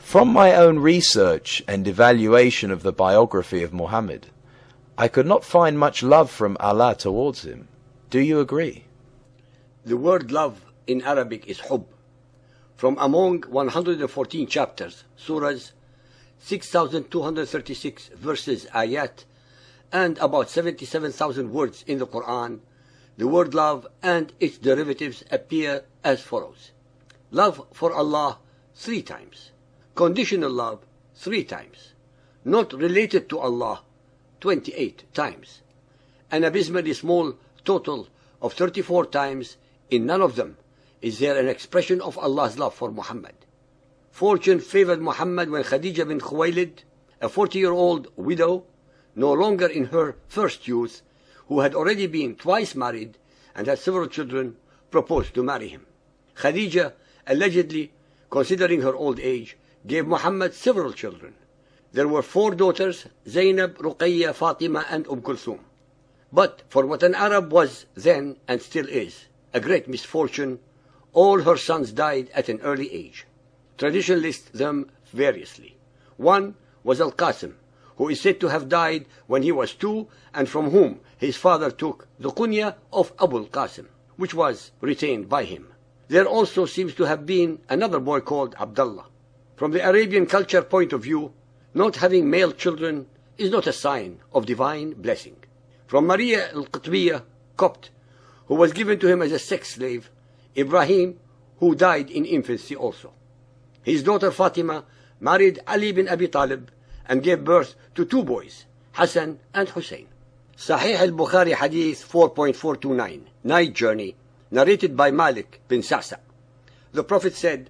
From my own research and evaluation of the biography of Muhammad, I could not find much love from Allah towards him. Do you agree? The word love in Arabic is hubb. From among 114 chapters, surahs, 6,236 verses, ayat, and about 77,000 words in the Quran, the word love and its derivatives appear as follows. Love for Allah 3 times. Conditional love 3 times. Not related to Allah 28 times. An abysmally small total of 34 times. In none of them is there an expression of Allah's love for Muhammad. Fortune favored Muhammad when Khadija bint Khuwaylid, a 40-year-old widow, no longer in her first youth, who had already been twice married and had several children, proposed to marry him. Khadija, allegedly, considering her old age, gave Muhammad several children. There were 4 daughters, Zainab, Ruqayya, Fatima, and Kulthum. But for what an Arab was then and still is, a great misfortune, all her sons died at an early age. Tradition lists them variously. One was Al-Qasim, who is said to have died when he was 2, and from whom his father took the kunya of Abu al-Qasim, which was retained by him. There also seems to have been another boy called Abdullah. From the Arabian culture point of view, not having male children is not a sign of divine blessing. From Maria al-Qutbiyya, Copt, who was given to him as a sex slave, Ibrahim, who died in infancy also. His daughter Fatima married Ali bin Abi Talib and gave birth to 2 boys, Hassan and Hussein. Sahih al-Bukhari Hadith 4.429, Night Journey, narrated by Malik bin Sa'sa. The Prophet said,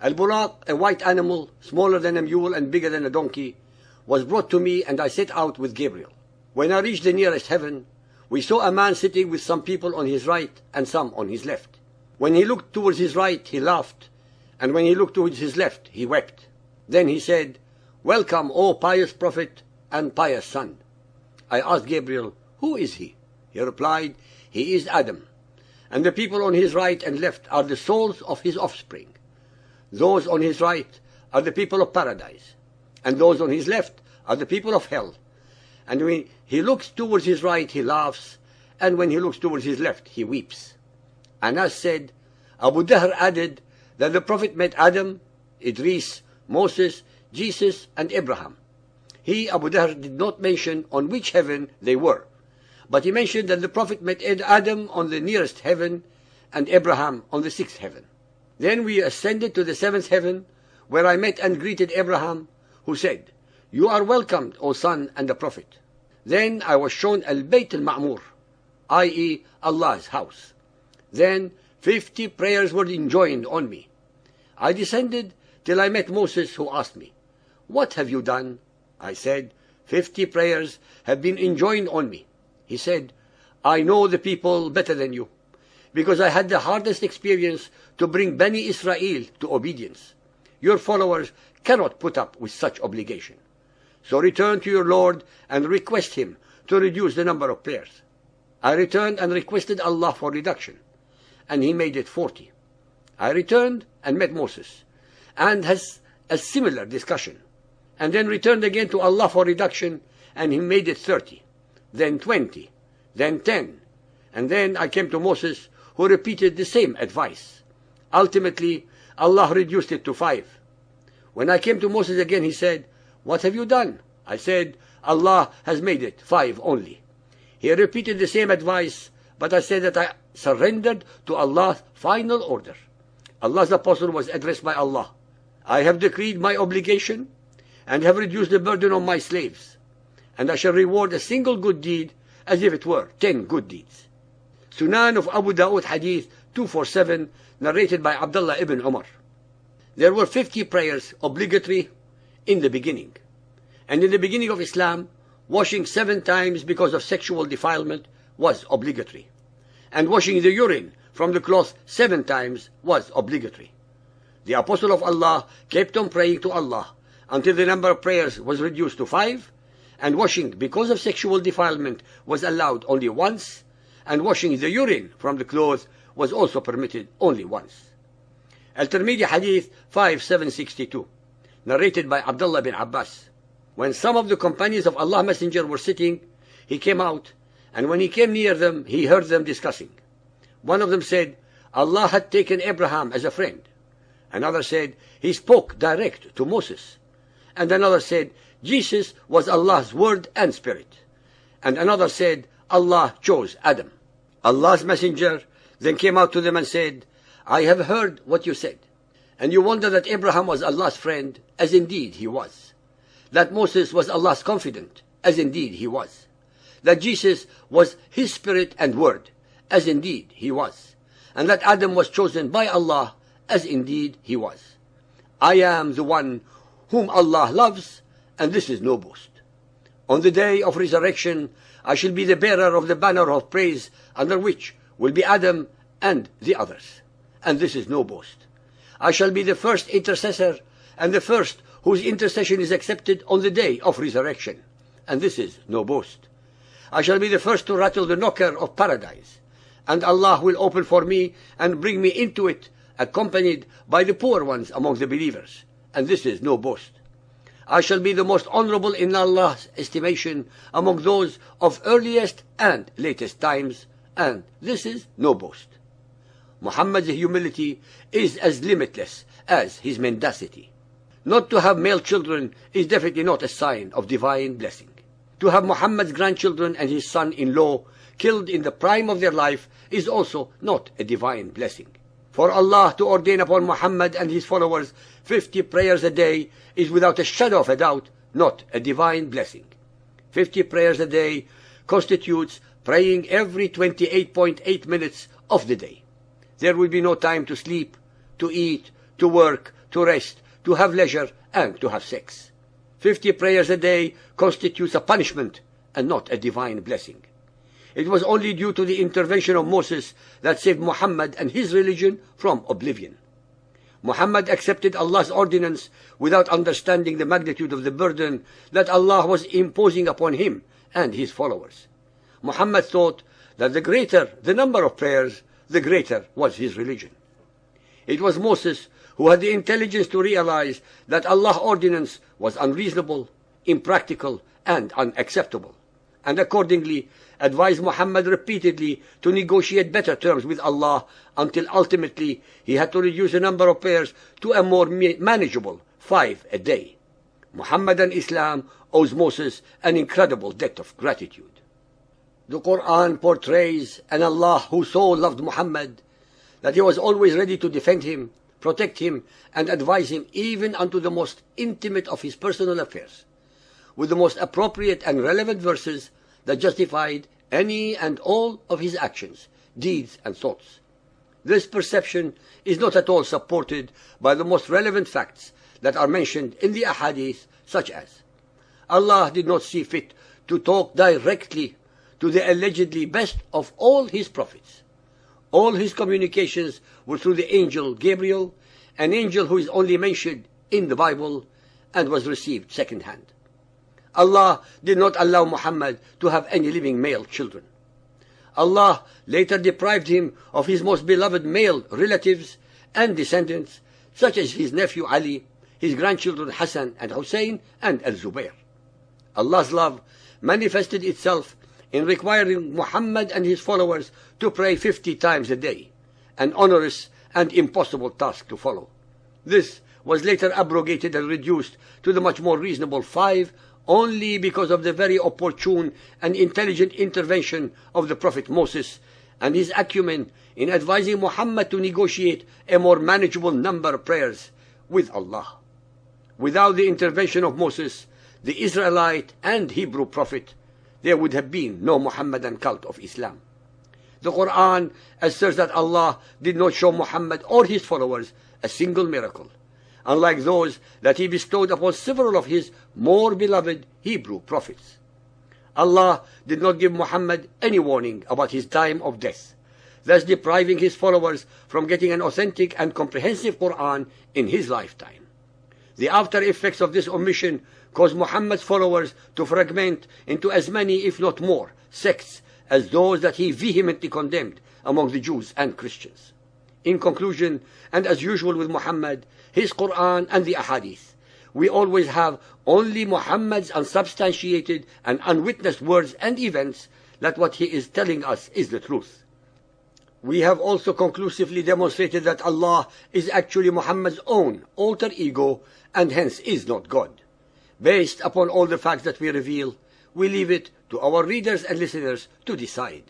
Al-Buraq, a white animal, smaller than a mule and bigger than a donkey, was brought to me, and I set out with Gabriel. When I reached the nearest heaven, we saw a man sitting with some people on his right and some on his left. When he looked towards his right, he laughed, and when he looked towards his left, he wept. Then he said, Welcome, O pious Prophet and pious son. I asked Gabriel, Who is he? He replied, He is Adam, and the people on his right and left are the souls of his offspring. Those on his right are the people of paradise, and those on his left are the people of hell. And when he looks towards his right, he laughs, and when he looks towards his left, he weeps. Anas said, Abu Dahr added that the Prophet met Adam, Idris, Moses, Jesus, and Abraham. He, Abu Dahr, did not mention on which heaven they were, but he mentioned that the Prophet met Adam on the nearest heaven and Abraham on the 6th heaven. Then we ascended to the 7th heaven, where I met and greeted Abraham, who said, You are welcomed, O son and the Prophet. Then I was shown Al-Bayt al-Ma'mur, i.e. Allah's house. Then 50 prayers were enjoined on me. I descended till I met Moses, who asked me, What have you done? I said, 50 prayers have been enjoined on me. He said, I know the people better than you, because I had the hardest experience to bring Bani Israel to obedience. Your followers cannot put up with such obligation. So return to your Lord and request him to reduce the number of prayers. I returned and requested Allah for reduction, and he made it 40. I returned and met Moses, and has a similar discussion, and then returned again to Allah for reduction, and he made it 30, then 20, then 10, and then I came to Moses, who repeated the same advice. Ultimately, Allah reduced it to 5. When I came to Moses again, he said, What have you done? I said, Allah has made it 5 only. He repeated the same advice, but I said that I surrendered to Allah's final order. Allah's apostle was addressed by Allah. I have decreed my obligation and have reduced the burden on my slaves, and I shall reward a single good deed as if it were 10 good deeds. Sunan of Abu Dawood Hadith 247, narrated by Abdullah ibn Umar. There were 50 prayers obligatory in the beginning. And in the beginning of Islam, washing 7 times because of sexual defilement was obligatory. And washing the urine from the cloth 7 times was obligatory. The Apostle of Allah kept on praying to Allah until the number of prayers was reduced to 5, and washing because of sexual defilement was allowed only once, and washing the urine from the clothes was also permitted only once. Al-Tirmidhi Hadith 5762, narrated by Abdullah bin Abbas. When some of the companions of Allah's Messenger were sitting, he came out, and when he came near them, he heard them discussing. One of them said, Allah had taken Abraham as a friend. Another said, he spoke direct to Moses. And another said, Jesus was Allah's word and spirit. And another said, Allah chose Adam. Allah's Messenger then came out to them and said, I have heard what you said. And you wonder that Abraham was Allah's friend, as indeed he was. That Moses was Allah's confidant, as indeed he was. That Jesus was his spirit and word, as indeed he was. And that Adam was chosen by Allah, as indeed he was. I am the one whom Allah loves, and this is no boast. On the day of resurrection, I shall be the bearer of the banner of praise, under which will be Adam and the others. And this is no boast. I shall be the first intercessor, and the first whose intercession is accepted on the day of resurrection. And this is no boast. I shall be the first to rattle the knocker of paradise, and Allah will open for me and bring me into it, accompanied by the poor ones among the believers. And this is no boast. I shall be the most honorable in Allah's estimation among those of earliest and latest times, and this is no boast. Muhammad's humility is as limitless as his mendacity. Not to have male children is definitely not a sign of divine blessing. To have Muhammad's grandchildren and his son-in-law killed in the prime of their life is also not a divine blessing. For Allah to ordain upon Muhammad and his followers 50 prayers a day is without a shadow of a doubt not a divine blessing. 50 prayers a day constitutes praying every 28.8 minutes of the day. There will be no time to sleep, to eat, to work, to rest, to have leisure, and to have sex. 50 prayers a day constitutes a punishment and not a divine blessing. It was only due to the intervention of Moses that saved Muhammad and his religion from oblivion. Muhammad accepted Allah's ordinance without understanding the magnitude of the burden that Allah was imposing upon him and his followers. Muhammad thought that the greater the number of prayers, the greater was his religion. It was Moses who had the intelligence to realize that Allah's ordinance was unreasonable, impractical, and unacceptable, and accordingly advised Muhammad repeatedly to negotiate better terms with Allah until ultimately he had to reduce the number of prayers to a more manageable 5 a day. Muhammad and Islam owes Moses an incredible debt of gratitude. The Quran portrays an Allah who so loved Muhammad that he was always ready to defend him, protect him, and advise him even unto the most intimate of his personal affairs, with the most appropriate and relevant verses that justified any and all of his actions, deeds, and thoughts. This perception is not at all supported by the most relevant facts that are mentioned in the Hadith, such as Allah did not see fit to talk directly to the allegedly best of all his prophets. All his communications were through the angel Gabriel, an angel who is only mentioned in the Bible and was received second-hand. Allah did not allow Muhammad to have any living male children. Allah later deprived him of his most beloved male relatives and descendants, such as his nephew Ali, his grandchildren Hassan and Hussein, and Al-Zubayr. Allah's love manifested itself in requiring Muhammad and his followers to pray 50 times a day, an onerous and impossible task to follow. This was later abrogated and reduced to the much more reasonable 5 only because of the very opportune and intelligent intervention of the Prophet Moses and his acumen in advising Muhammad to negotiate a more manageable number of prayers with Allah. Without the intervention of Moses, the Israelite and Hebrew prophet, there would have been no Muhammadan cult of Islam. The Quran asserts that Allah did not show Muhammad or his followers a single miracle, unlike those that he bestowed upon several of his more beloved Hebrew prophets. Allah did not give Muhammad any warning about his time of death, thus depriving his followers from getting an authentic and comprehensive Quran in his lifetime. The after effects of this omission caused Muhammad's followers to fragment into as many, if not more, sects as those that he vehemently condemned among the Jews and Christians. In conclusion, and as usual with Muhammad, his Quran and the Ahadith we always have only Muhammad's unsubstantiated and unwitnessed words and events, that what he is telling us is the truth. We have also conclusively demonstrated that Allah is actually Muhammad's own alter ego and hence is not God. Based upon all the facts that we reveal, we leave it to our readers and listeners to decide.